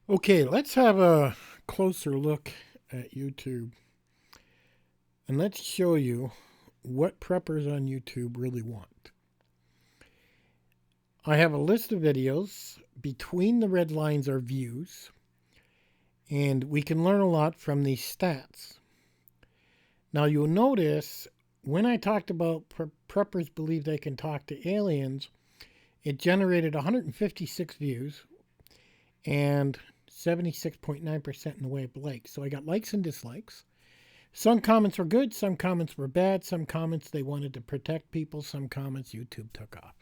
Okay, let's have a closer look at YouTube and let's show you what preppers on YouTube really want. I have a list of videos. Between the red lines are views, and we can learn a lot from these stats. Now, you'll notice when I talked about preppers believe they can talk to aliens, it generated 156 views and 76.9% in the way of likes. So I got likes and dislikes. Some comments were good, some comments were bad, some comments they wanted to protect people, some comments YouTube took off.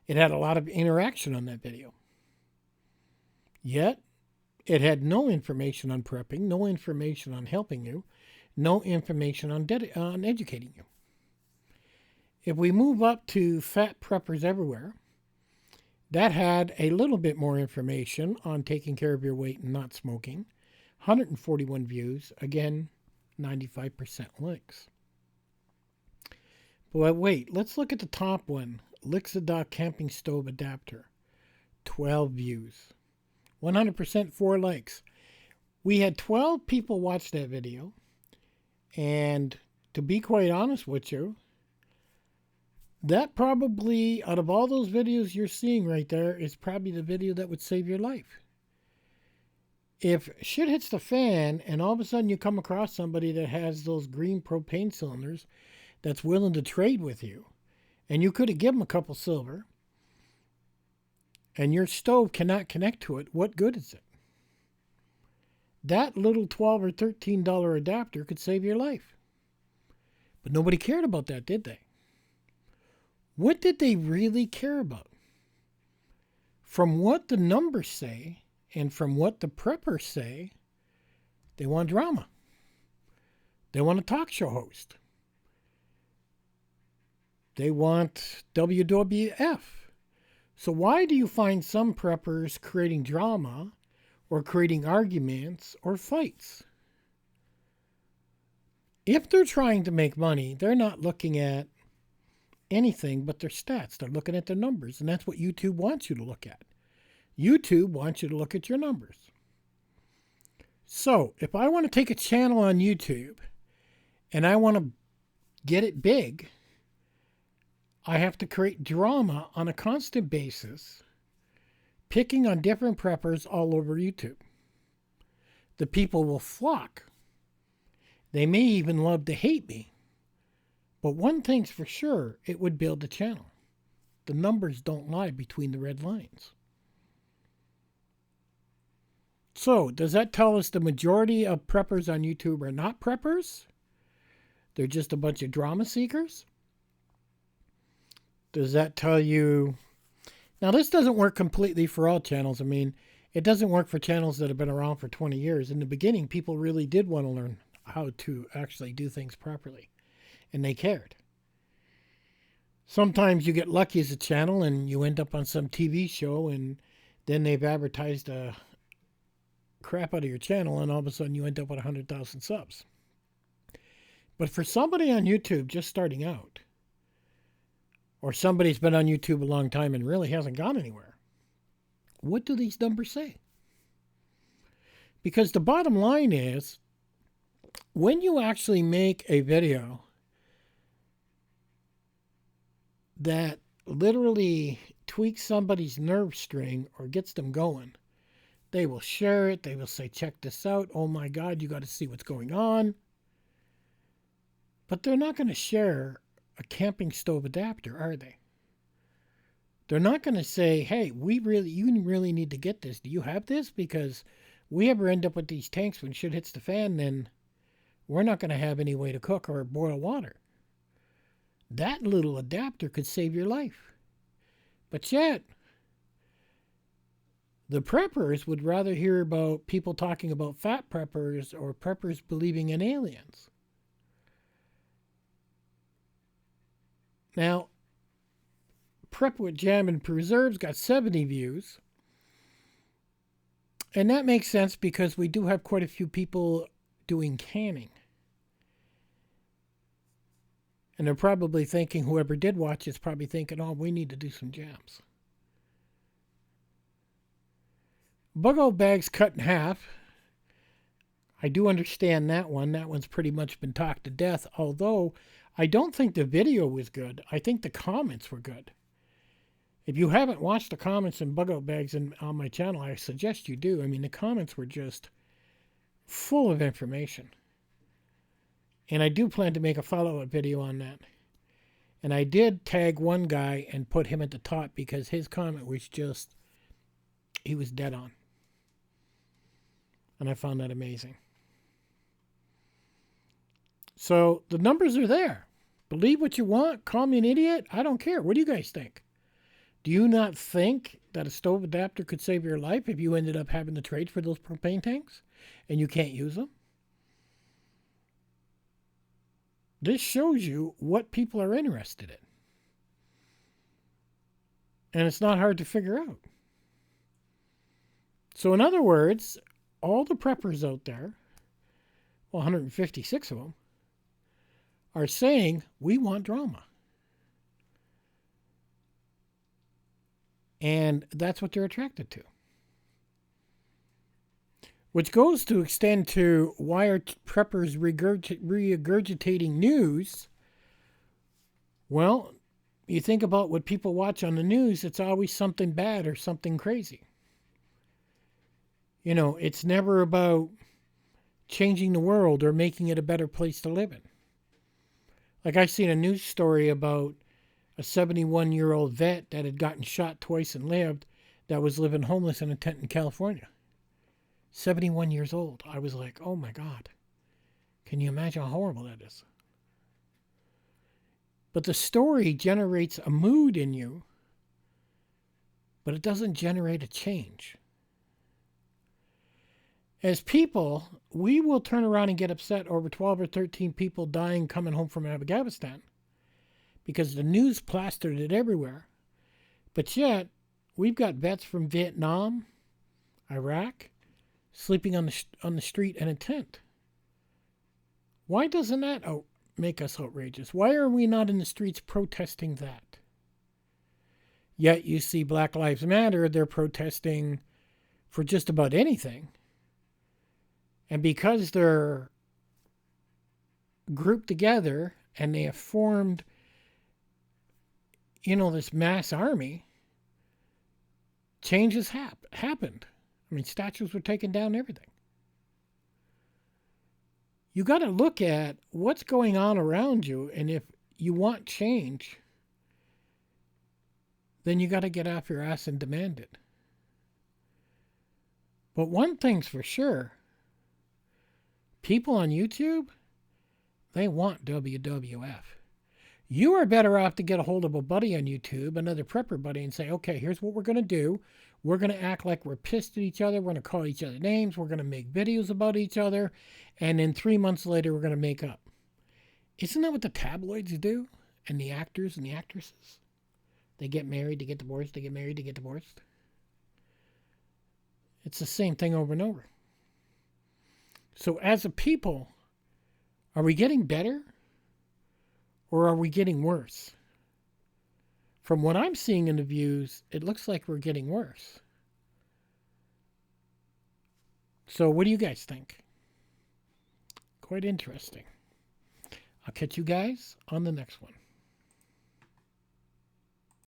It had a lot of interaction on that video. Yet, it had no information on prepping, no information on helping you, no information on educating you. If we move up to Fat Preppers Everywhere, that had a little bit more information on taking care of your weight and not smoking. 141 views, again, 95% likes. But wait, let's look at the top one. Lixodoc Camping Stove Adapter. 12 views. 100% 4 likes. We had 12 people watch that video. And to be quite honest with you, that probably, out of all those videos you're seeing right there, is probably the video that would save your life. If shit hits the fan and all of a sudden you come across somebody that has those green propane cylinders that's willing to trade with you, and you could have given them a couple silver, and your stove cannot connect to it, what good is it? That little $12 or $13 adapter could save your life. But nobody cared about that, did they? What did they really care about? From what the numbers say and from what the preppers say, they want drama. They want a talk show host. They want WWF. So why do you find some preppers creating drama or creating arguments or fights? If they're trying to make money, they're not looking at anything but their stats. They're looking at their numbers, and that's what YouTube wants you to look at. YouTube wants you to look at your numbers. So, if I want to take a channel on YouTube and I want to get it big, I have to create drama on a constant basis, picking on different preppers all over YouTube. The people will flock. They may even love to hate me. But one thing's for sure, it would build the channel. The numbers don't lie between the red lines. So, does that tell us the majority of preppers on YouTube are not preppers? They're just a bunch of drama seekers? Does that tell you... Now, this doesn't work completely for all channels. I mean, it doesn't work for channels that have been around for 20 years. In the beginning, people really did want to learn how to actually do things properly, and they cared. Sometimes you get lucky as a channel and you end up on some TV show, and then they've advertised a crap out of your channel, and all of a sudden you end up with 100,000 subs. But for somebody on YouTube just starting out, or somebody's been on YouTube a long time and really hasn't gone anywhere, what do these numbers say? Because the bottom line is, when you actually make a video that literally tweaks somebody's nerve string or gets them going, they will share it. They will say, check this out. Oh my God, you got to see what's going on. But they're not going to share a camping stove adapter, are they? They're not going to say, hey, you really need to get this. Do you have this? Because we ever end up with these tanks when shit hits the fan, then we're not going to have any way to cook or boil water. That little adapter could save your life. But yet, the preppers would rather hear about people talking about fat preppers or preppers believing in aliens. Now, Prep with Jam and Preserves got 70 views. And that makes sense because we do have quite a few people doing canning. And they're probably thinking, whoever did watch is probably thinking, oh, we need to do some jams. Bug-out bags cut in half. I do understand that one. That one's pretty much been talked to death, although I don't think the video was good. I think the comments were good. If you haven't watched the comments in Bug-out bags on my channel, I suggest you do. I mean, the comments were just full of information. And I do plan to make a follow-up video on that. And I did tag one guy and put him at the top because his comment was just, he was dead on. And I found that amazing. So the numbers are there. Believe what you want. Call me an idiot. I don't care. What do you guys think? Do you not think that a stove adapter could save your life if you ended up having to trade for those propane tanks and you can't use them? This shows you what people are interested in. And it's not hard to figure out. So in other words, all the preppers out there, well, 156 of them, are saying, we want drama. And that's what they're attracted to. Which goes to extend to why are preppers regurgitating news? Well, you think about what people watch on the news, it's always something bad or something crazy. You know, it's never about changing the world or making it a better place to live in. Like I seen a news story about a 71-year-old vet that had gotten shot twice and lived, that was living homeless in a tent in California. 71 years old. I was like, oh my God. Can you imagine how horrible that is? But the story generates a mood in you, but it doesn't generate a change. As people, we will turn around and get upset over 12 or 13 people dying coming home from Afghanistan because the news plastered it everywhere. But yet, we've got vets from Vietnam, Iraq, sleeping on the street in a tent. Why doesn't that make us outrageous? Why are we not in the streets protesting that? Yet you see Black Lives Matter, they're protesting for just about anything. And because they're grouped together and they have formed, this mass army, changes happened. I mean, statues were taken down, everything. You got to look at what's going on around you, and if you want change, then you got to get off your ass and demand it. But one thing's for sure, people on YouTube, they want WWF. You are better off to get a hold of a buddy on YouTube, another prepper buddy, and say, okay, here's what we're going to do. We're going to act like we're pissed at each other. We're going to call each other names. We're going to make videos about each other. And then 3 months later, we're going to make up. Isn't that what the tabloids do? And the actors and the actresses? They get married, they get divorced, they get married, they get divorced. It's the same thing over and over. So as a people, are we getting better? Or are we getting worse? From what I'm seeing in the views, it looks like we're getting worse. So what do you guys think? Quite interesting. I'll catch you guys on the next one.